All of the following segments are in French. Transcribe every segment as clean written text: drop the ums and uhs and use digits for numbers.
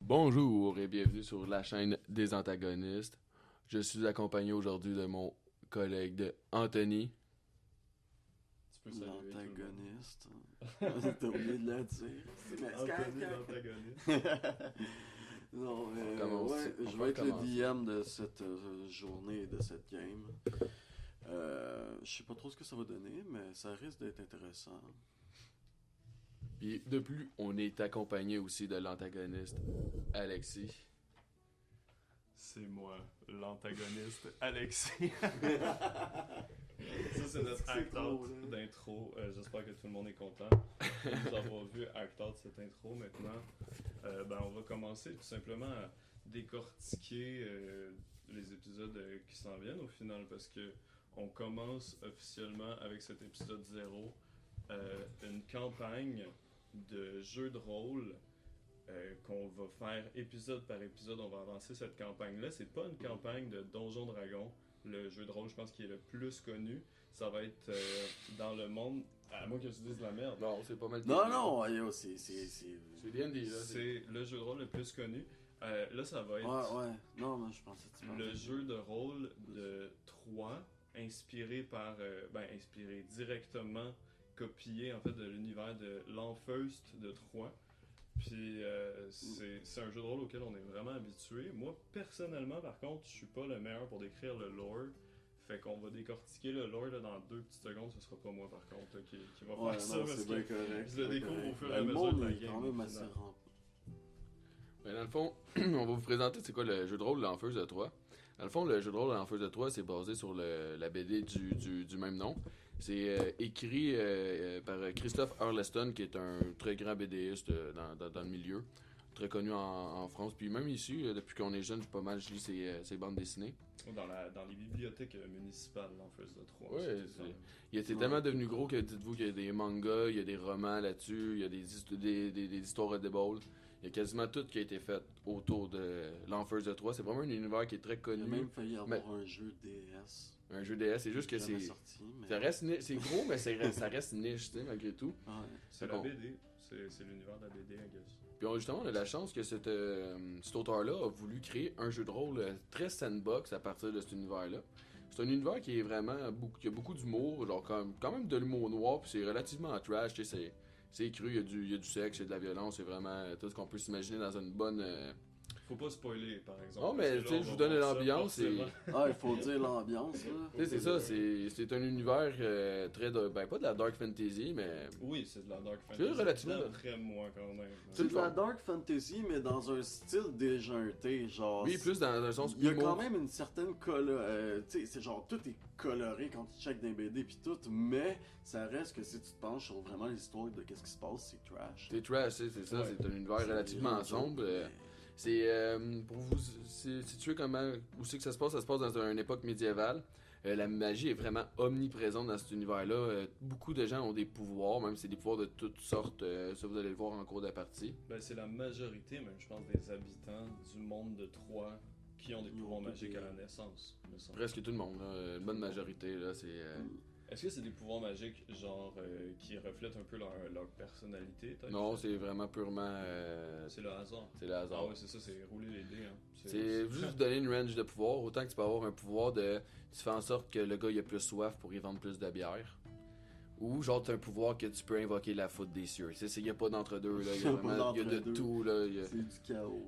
Bonjour et bienvenue sur la chaîne des antagonistes. Je suis accompagné aujourd'hui de mon collègue Anthony. Tu peux saluer L'antagoniste. T'as oublié de le dire. Anthony l'antagoniste. Non, mais Commence. ouais, On je va vais être commencer. le DM de cette journée et de cette game. Je sais pas trop ce que ça va donner, mais ça risque d'être intéressant. Puis de plus, on est accompagné aussi de l'antagoniste Alexis. C'est moi, l'antagoniste Alexis. Ça, c'est notre C'est act out drôle, hein. d'intro. J'espère que tout le monde est content de nous avoir vu act out cette intro. Maintenant, on va commencer tout simplement à décortiquer les épisodes qui s'en viennent au final parce que on commence officiellement avec cet épisode 0 une campagne de jeux de rôle qu'on va faire épisode par épisode. On va avancer cette campagne-là. C'est pas une campagne de Donjon Dragon. Le jeu de rôle, je pense, qui est le plus connu. Ça va être dans le monde... À moins que tu dises de la merde. Non, c'est pas mal. Non, yo, c'est. C'est D&D, là. C'est le jeu de rôle le plus connu. Là, ça va être Ouais. Non, mais je pensais que tu parlais. le jeu de rôle de Troyes, inspiré par... inspiré directement, copié, en fait, de l'univers de l'Enfeust de Troyes. Puis c'est un jeu de rôle auquel on est vraiment habitué. Moi, personnellement, par contre, je suis pas le meilleur pour décrire le lore. Fait qu'on va décortiquer le lore là, dans 2 petites secondes. Ce sera pas moi, par contre, là, qui va faire Ouais, ça. non, Parce c'est que bien correct. je le découvre au fur et à Le mesure monde de la est quand game. même assez finalement. rempli. Mais dans le fond, on va vous présenter c'est quoi le jeu de rôle l'Enfeuse de Troyes. Dans le fond, le jeu de rôle l'Enfeuse de Troyes, c'est basé sur la BD du même nom. C'est écrit par Christophe Hurleston, qui est un très grand BDiste dans le milieu. Très connu en France. Puis même ici, depuis qu'on est jeune, je lis ses bandes dessinées. Dans les bibliothèques municipales, l'Enfeuse de Troyes. Ouais, c'est ça. il était tellement devenu gros que dites-vous qu'il y a des mangas, il y a des romans là-dessus, il y a des histoires de ball. Il y a quasiment tout qui a été fait autour de l'Enfeuse de Troyes. C'est vraiment un univers qui est très Il a connu. même failli avoir mais- un jeu DS. Un jeu DS, c'est juste que Jamais c'est. sorti, mais... Ça reste c'est gros, mais ça reste niche, tu sais, malgré tout. Ouais. C'est Fait la qu'on- BD. C'est l'univers de la BD, I guess. Puis justement, on a la chance que cet auteur-là a voulu créer un jeu de rôle très sandbox à partir de cet univers-là. C'est un univers qui est vraiment qui a beaucoup d'humour, genre quand même de l'humour noir, puis c'est relativement trash, tu sais, c'est cru, il y a du sexe, il y a de la violence, c'est vraiment tout ce qu'on peut s'imaginer dans une bonne. Faut pas spoiler, par exemple. Oh, mais parce que tu sais, là, on je va vous donne voir ça l'ambiance et. forcément. Ah, il faut dire l'ambiance, là. Tu sais, c'est ça, c'est un univers très. Pas de la dark fantasy, mais. Oui, c'est de la dark fantasy. relativement- D'après moi, quand même. C'est de la dark fantasy, mais dans un style déjanté, genre... Oui, plus dans un sens Il y a humour. quand même une certaine tu sais, c'est genre, tout est coloré quand tu checkes d'un BD pis tout, mais ça reste que si tu te penches sur vraiment l'histoire de qu'est-ce qui se passe, c'est trash. C'est trash, c'est ça, Ouais. c'est un univers C'est relativement vraiment sombre. mais- C'est pour vous situer comment où c'est que ça se passe dans une époque médiévale. La magie est vraiment omniprésente dans cet univers-là. Beaucoup de gens ont des pouvoirs, même si c'est des pouvoirs de toutes sortes. Ça vous allez le voir en cours de la partie. Ben, c'est la majorité, même, je pense, des habitants du monde de Troyes qui ont des Ils pouvoirs ont tous magiques des- à la naissance, me semble. Presque tout le monde, là, une bonne majorité là, c'est Est-ce que c'est des pouvoirs magiques, genre, qui reflètent un peu leur personnalité t'as non, dit? c'est vraiment purement C'est le hasard. c'est le hasard. Ah ouais, c'est ça, c'est rouler les dés, hein. C'est juste vous donner une range de pouvoir, autant que tu peux avoir un pouvoir de. Tu fais en sorte que le gars il a plus soif pour y vendre plus de bière. Ou genre t'as un pouvoir que tu peux invoquer la foudre des cieux. Il n'y a pas d'entre-deux là. Il y a, vraiment, il y a de D'entre-deux. tout là. Il y a- C'est du chaos.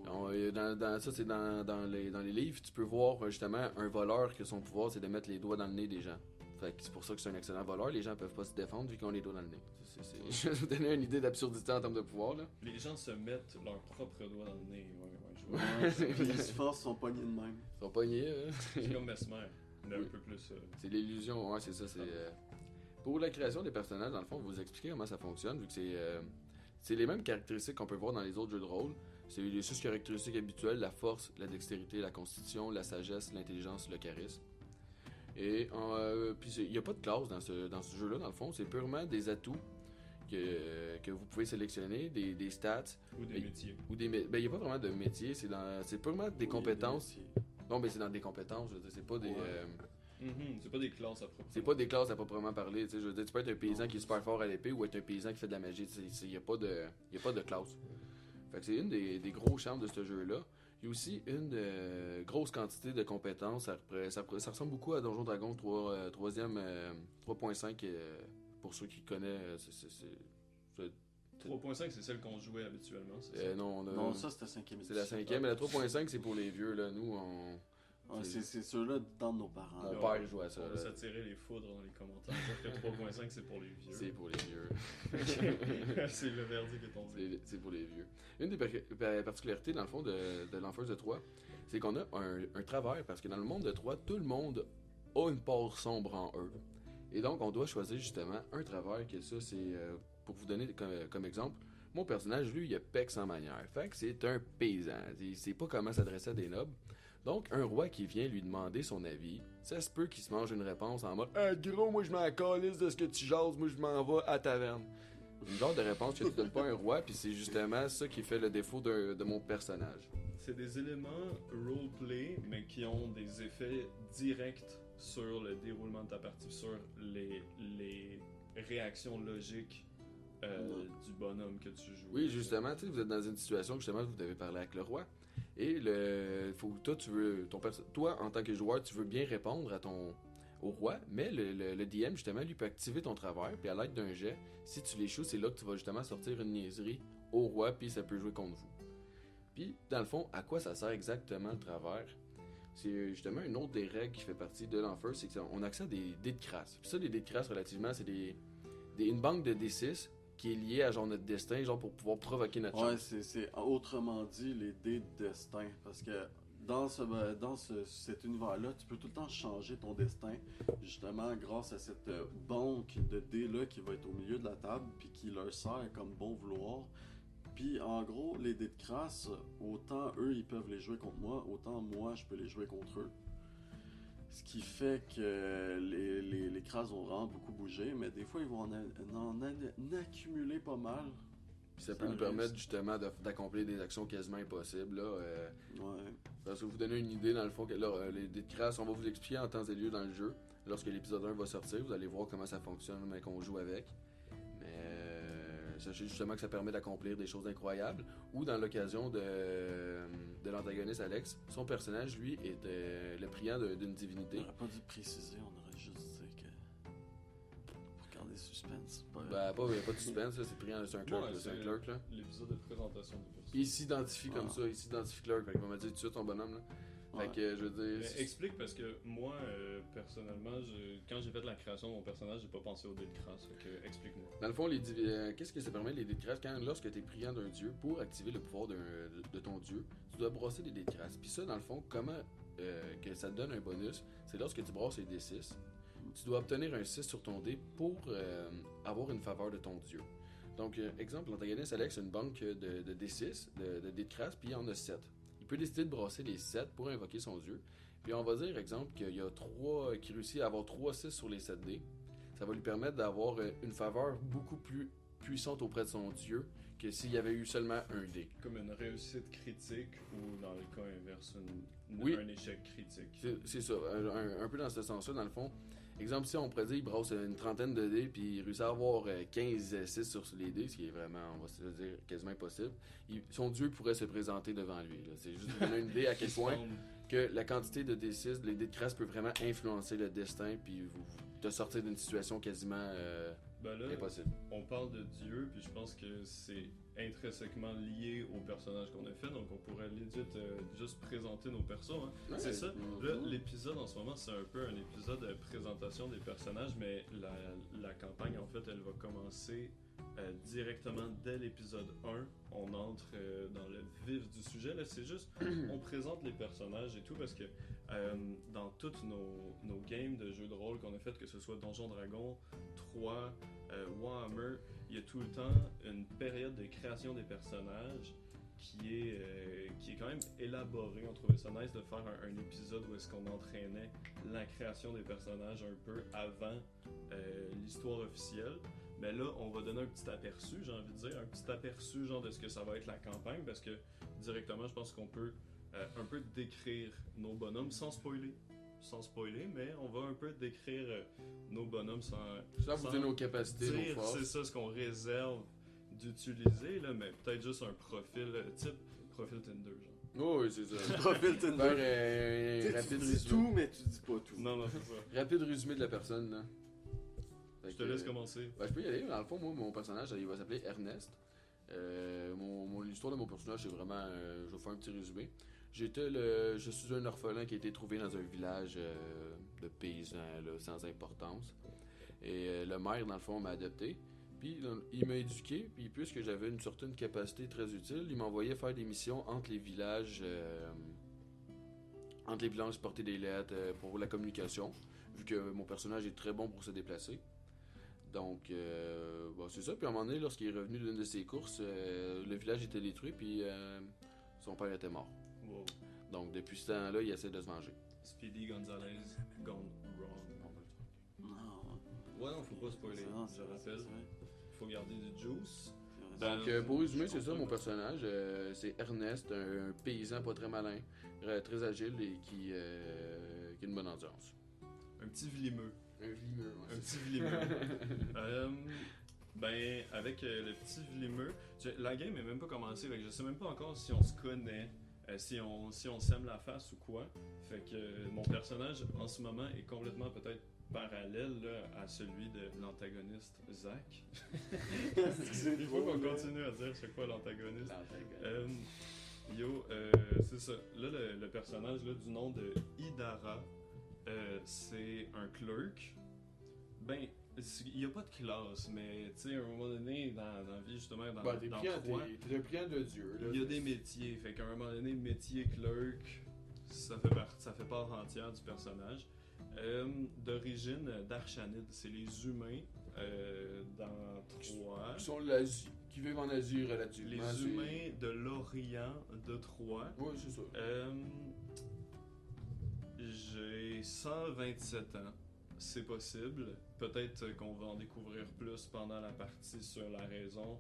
Ça c'est dans les livres, tu peux voir justement un voleur que son pouvoir c'est de mettre les doigts dans le nez des gens. Fait que c'est pour ça que c'est un excellent voleur, les gens peuvent pas se défendre vu qu'ils ont les doigts dans le nez. Je vais vous donner une idée d'absurdité en termes de pouvoir là. Les gens se mettent leur propre doigt dans le nez. Ouais, je vois. Ouais, pis ils se forcent son poignet de même. Ils sont pognés, hein. C'est comme Mesmer, mais Oui. un peu plus. C'est l'illusion, ouais, c'est ça. Pour la création des personnages, dans le fond, vous expliquer comment ça fonctionne, vu que c'est les mêmes caractéristiques qu'on peut voir dans les autres jeux de rôle. C'est les 6 caractéristiques habituelles, la force, la dextérité, la constitution, la sagesse, l'intelligence, le charisme. Et puis il n'y a pas de classe dans ce jeu-là, dans le fond. C'est purement des atouts que vous pouvez sélectionner, des stats. Ou des Mais- métiers. Ou des il n'y a pas vraiment de métier, c'est purement des compétences. Non, mais c'est dans des compétences, je veux dire, c'est pas des. Ouais. C'est pas des classes à propos. C'est pas des classes à proprement parler, tu sais, je veux dire, tu peux être un paysan qui est super fort à l'épée ou être un paysan qui fait de la magie, il y a pas de classe. Fait que c'est une des gros charmes de ce jeu-là. Il y a aussi une grosse quantité de compétences. Ça ressemble beaucoup à Donjon Dragon 3.5 pour ceux qui connaissent. 3.5, c'est celle qu'on jouait habituellement, c'est ça? Non, Non, ça c'était 5e c'est la 5e, mais la 3.5 c'est pour les vieux. Là. Nous, c'est ceux-là dans nos parents. mon Là, père joue à ça. On va s'attirer les foudres dans les commentaires. Dire que 3.5, c'est pour les vieux. C'est pour les vieux. C'est le verdict est tombé. C'est pour les vieux. Une des particularités, dans le fond, de l'Enfer de Troie, c'est qu'on a un travers, parce que dans le monde de Troie, tout le monde a une part sombre en eux. Et donc, on doit choisir justement un travers, que ça, c'est, pour vous donner comme exemple, mon personnage, lui, il a pec sans manière. Fait que c'est un paysan. Il sait pas comment s'adresser à des nobles. Donc, un roi qui vient lui demander son avis, ça se peut qu'il se mange une réponse en mode « Ah, gros, moi je m'en calisse de ce que tu jases, moi je m'en vais à taverne. » Une genre de réponse que tu donnes pas à un roi, puis c'est justement ça qui fait le défaut de mon personnage. C'est des éléments roleplay, mais qui ont des effets directs sur le déroulement de ta partie, sur les réactions logiques du bonhomme que tu joues. Oui, justement, tu sais, vous êtes dans une situation que justement vous devez parler avec le roi. Et toi, en tant que joueur, tu veux bien répondre au roi, mais le DM, justement, lui peut activer ton travers, puis à l'aide d'un jet, si tu l'échoues, c'est là que tu vas justement sortir une niaiserie au roi, puis ça peut jouer contre vous. Puis, dans le fond, à quoi ça sert exactement le travers? C'est justement une autre des règles qui fait partie de l'Enfer, c'est qu'on a accès à des dés de crasse. Puis ça, les dés de crasse, relativement, c'est une banque de D6 qui est liée à genre notre destin, genre pour pouvoir provoquer notre Ouais, chance. c'est autrement dit les dés de destin. Parce que dans cet univers-là, tu peux tout le temps changer ton destin, justement grâce à cette banque de dés-là qui va être au milieu de la table, puis qui leur sert comme bon vouloir. Puis en gros, les dés de crasse, autant eux ils peuvent les jouer contre moi, autant moi je peux les jouer contre eux. Ce qui fait que les crasses vont vraiment beaucoup bouger, mais des fois ils vont en accumuler pas mal. Puis ça peut nous permettre justement d'accomplir des actions quasiment impossibles. Là, Ouais. parce que vous donner une idée, dans le fond, que là, les dés de crasse, on va vous expliquer en temps et lieu dans le jeu. Lorsque l'épisode 1 va sortir, vous allez voir comment ça fonctionne, mais qu'on joue avec. Mais sachez justement que ça permet d'accomplir des choses incroyables. Ou dans l'occasion de l'antagoniste Alex, son personnage, lui, est le priant d'une divinité. On aurait pas dû préciser, on aurait juste dit que. Pour garder suspense. Ben, il n'y a pas de suspense, là, c'est un clerc, Ouais, là, c'est un clerc. Là. l'épisode de présentation du personnage. Puis il s'identifie comme ça, il s'identifie clerc. Fait qu'il va me dire tout de suite ton bonhomme. Là. Ouais. Fait que je veux dire. Mais explique parce que moi, personnellement, quand j'ai fait la création de mon personnage, j'ai pas pensé aux dés de crasse. Fait que explique-moi. Dans le fond, qu'est-ce que ça permet les dés de crasse lorsque tu es priant d'un dieu, pour activer le pouvoir de ton dieu, tu dois brasser des dés de crasse. Puis ça, dans le fond, comment que ça te donne un bonus, c'est lorsque tu brasses les D6, tu dois obtenir un 6 sur ton dé pour avoir une faveur de ton dieu. Donc, exemple, l'antagoniste Alex a une banque de D6, de dés de crasse, puis il en a 7. Il peut décider de brasser les 7 pour invoquer son dieu. Puis on va dire, exemple, qu'il réussit à avoir 3 6 sur les 7 dés. Ça va lui permettre d'avoir une faveur beaucoup plus puissante auprès de son dieu que s'il y avait eu seulement un dé. Comme une réussite critique ou dans le cas inverse, Oui. un échec critique. C'est ça, un peu dans ce sens-là, dans le fond. Exemple, si on pourrait dire, il brasse une trentaine de dés, puis il réussit à avoir 15-6 sur les dés, ce qui est vraiment, on va se dire, quasiment impossible, son dieu pourrait se présenter devant lui. Là. C'est juste pour donner une idée à quel point que la quantité de D6, les dés de crasse peut vraiment influencer le destin, puis te sortir d'une situation quasiment Ben là, impossible. on parle de Dieu, puis je pense que c'est intrinsèquement lié au personnage qu'on a fait, donc on pourrait legit juste présenter nos persos. Hein. Ouais, C'est ça. mhm. Là, l'épisode en ce moment, c'est un peu un épisode de présentation des personnages, mais la campagne, en fait, elle va commencer directement dès l'épisode 1. On entre dans le vif du sujet. Là, c'est juste, on présente les personnages et tout, parce que dans toutes nos games de jeux de rôle qu'on a fait, que ce soit Donjon Dragon, 3, Warhammer, il y a tout le temps une période de création des personnages qui est quand même élaborée. On trouvait ça nice de faire un épisode où est-ce qu'on entraînait la création des personnages un peu avant l'histoire officielle. Mais là, on va donner un petit aperçu, j'ai envie de dire, un petit aperçu genre de ce que ça va être la campagne, parce que directement, je pense qu'on peut un peu décrire nos bonhommes sans spoiler, mais on va un peu décrire nos bonhommes sans Sans vous dire nos capacités, nos dire, forces. c'est ça, ce qu'on réserve d'utiliser, là, mais peut-être juste un profil type profil Tinder, genre. Oh, oui, c'est ça. Profil Tinder. Faire un Tu rapide dis résumé. tout, mais tu dis pas tout. Non, c'est ça. Rapide résumé de la personne, là. Fait Je te que, laisse commencer. Ben, je peux y aller. Dans le fond, moi, mon personnage, il va s'appeler Ernest. L'histoire de mon personnage, c'est vraiment. Je vais faire un petit résumé. Je suis un orphelin qui a été trouvé dans un village de paysans, là, sans importance. Et le maire, dans le fond, m'a adopté. Puis il m'a éduqué. Puis puisque j'avais une certaine capacité très utile, il m'envoyait faire des missions entre les villages. Porter des lettres pour la communication. Vu que mon personnage est très bon pour se déplacer. Donc, c'est ça. Puis à un moment donné, lorsqu'il est revenu d'une de ses courses, le village était détruit, puis son père était mort. Wow. Donc, depuis ce temps-là, il essaie de se venger. Speedy Gonzalez gone wrong. Non, Ouais, non, faut pas spoiler, non, je rappelle. Faut garder du juice. Donc, pour résumer, c'est ça mon personnage. C'est Ernest, un paysan pas très malin, très agile et qui a une bonne endurance. Un petit vlimeux. Un vlimeux, ouais, Un c'est petit vlimeux. Ben, avec le petit vlimeux, la game est même pas commencée, fait que je sais même pas encore si on se connaît, si on s'aime la face ou quoi. Fait que mon personnage en ce moment est complètement peut-être parallèle là, à celui de l'antagoniste Zach. Il faut qu'on continue à dire c'est quoi l'antagoniste. C'est ça. Là, le personnage là, du nom de Idara, c'est un clerk. Ben, il n'y a pas de classe, mais tu sais, à un moment donné, dans la vie, justement, dans t'es dans priant, Troyes, t'es un priant de Dieu. Là, il y a des métiers. Fait qu'à un moment donné, métier clerk, ça fait part entière du personnage. D'origine d'Archanide, c'est les humains dans Troyes. Qui vivent en Asie relativement. Les humains de l'Orient de Troyes. Oui, c'est ça. J'ai 127 ans. C'est possible. Peut-être qu'on va en découvrir plus pendant la partie sur la raison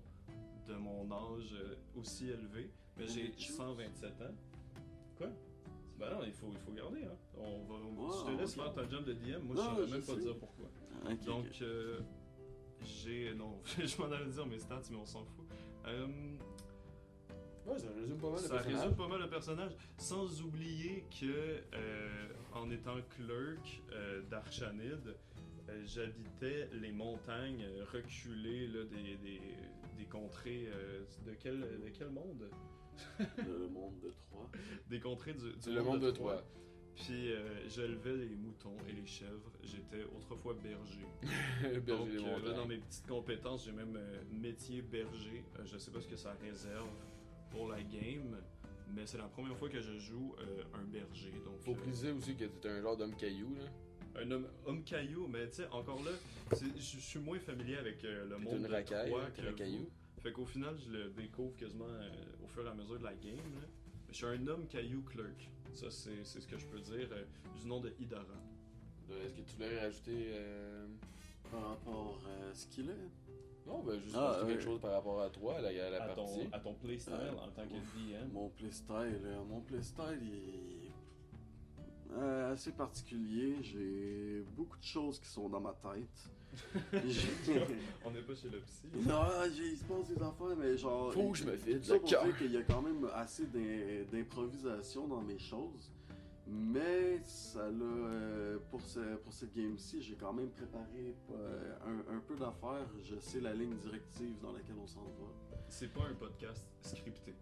de mon âge aussi élevé. Mais j'ai 127 ans. Quoi? Ben non, il faut garder, hein. Je te laisse faire ton job de DM, moi je saurais même pas dire pourquoi. Okay, Donc, okay. non, je m'en allais dire mes stats, mais on s'en fout. Ouais, ça résume pas mal le Ça personnage. résume pas mal le personnage, sans oublier que, en étant clerk d'Archanide, j'habitais les montagnes reculées là, des contrées de quel monde? Le monde de Troyes. Des contrées du C'est le monde de Troyes. Puis j'élevais les moutons et les chèvres. J'étais autrefois berger. Berger Donc des là, montagnes. dans mes petites compétences, j'ai même métier berger. Je sais pas ce que ça réserve pour la game, mais c'est la première fois que je joue un berger. Donc, Faut préciser aussi que t'es un genre d'homme caillou, là. un homme caillou, mais tu sais, encore là, je suis moins familier avec le T'es monde une de racaille, Troyes hein, t'es que un caillou. vous. Fait qu'au final, je le découvre quasiment au fur et à mesure de la game. Là. Je suis un homme caillou clerk. Ça, c'est ce que je peux dire du nom de Idara. Est-ce que tu voulais rajouter. Par rapport à ce qu'il est. Non, ben juste rajouter quelque chose par rapport à toi, à la À partie. ton playstyle en tant que DM. Mon playstyle est assez particulier. J'ai beaucoup de choses qui sont dans ma tête. On n'est pas chez le psy. Non, il se passe des affaires, mais genre. Faut que je me vide ça le pour cœur. dire qu'il y a quand même assez d'improvisation dans mes choses. Mais ça l'a. Pour cette game-ci, j'ai quand même préparé un peu d'affaires. Je sais la ligne directive dans laquelle on s'en va. C'est pas un podcast scripté.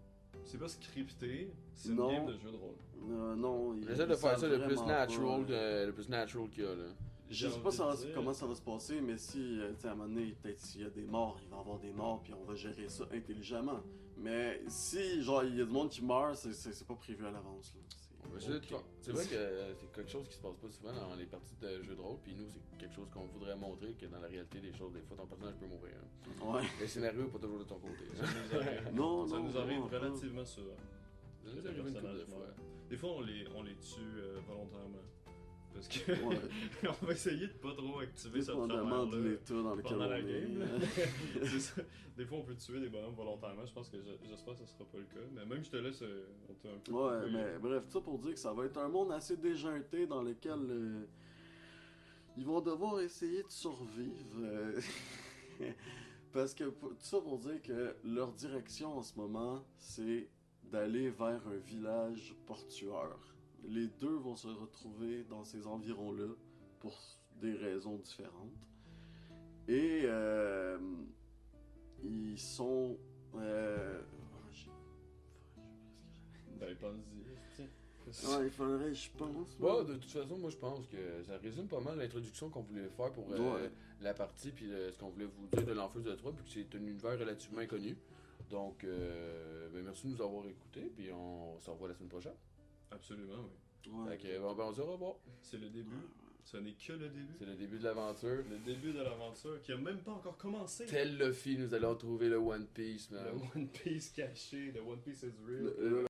C'est pas scripté, c'est une Non. game de jeu de rôle. Non, J'essaie de faire ça le plus vraiment natural, pas. le plus natural qu'il y a, là. Je sais pas comment ça va se passer, mais si, tu sais, à un moment donné, peut-être s'il y a des morts, il va y avoir des morts, puis on va gérer ça intelligemment. Mais si, genre, il y a du monde qui meurt, c'est pas prévu à l'avance, là. C'est vrai que c'est quelque chose qui se passe pas souvent dans les parties de jeux de rôle, puis nous, c'est quelque chose qu'on voudrait montrer, que dans la réalité des choses, des fois, ton personnage peut mourir. Hein. Ouais. Le scénario est pas toujours de ton côté. Ça Hein. nous arrive, Non, ça non, nous arrive vraiment pas. relativement souvent. Ça nous arrive une couple de fois. Des fois, on les tue volontairement. Parce que Ouais. on va essayer de pas trop activer cette Dépendamment de travers-là l'état dans lequel pendant on la est. game. C'est ça. Des fois, on peut tuer des bonhommes volontairement. Je pense que j'espère que ce sera pas le cas. Mais même je te laisse, on t'a un peu. Ouais, mais bref, ça pour dire que ça va être un monde assez déjanté dans lequel ils vont devoir essayer de survivre. Parce que tout ça pour dire que leur direction en ce moment, c'est d'aller vers un village portuaire. Les deux vont se retrouver dans ces environs-là pour des raisons différentes. Et ils sont... Ben, pense-y. Tiens. Ouais, il faudrait, je pense. Bon, de toute façon, moi je pense que ça résume pas mal l'introduction qu'on voulait faire pour Ouais. la partie, puis ce qu'on voulait vous dire de l'Enfeuse de Troyes, puis que c'est un univers relativement inconnu. Donc, ben, merci de nous avoir écoutés, puis on se revoit la semaine prochaine. Absolument, oui. Ouais. Fait que, bon, ben, on se revoit. C'est le début. Ce n'est que le début. C'est le début de l'aventure. Le début de l'aventure qui a même pas encore commencé. Tel Luffy, nous allons trouver le One Piece, man. Le One Piece caché, le One Piece is real.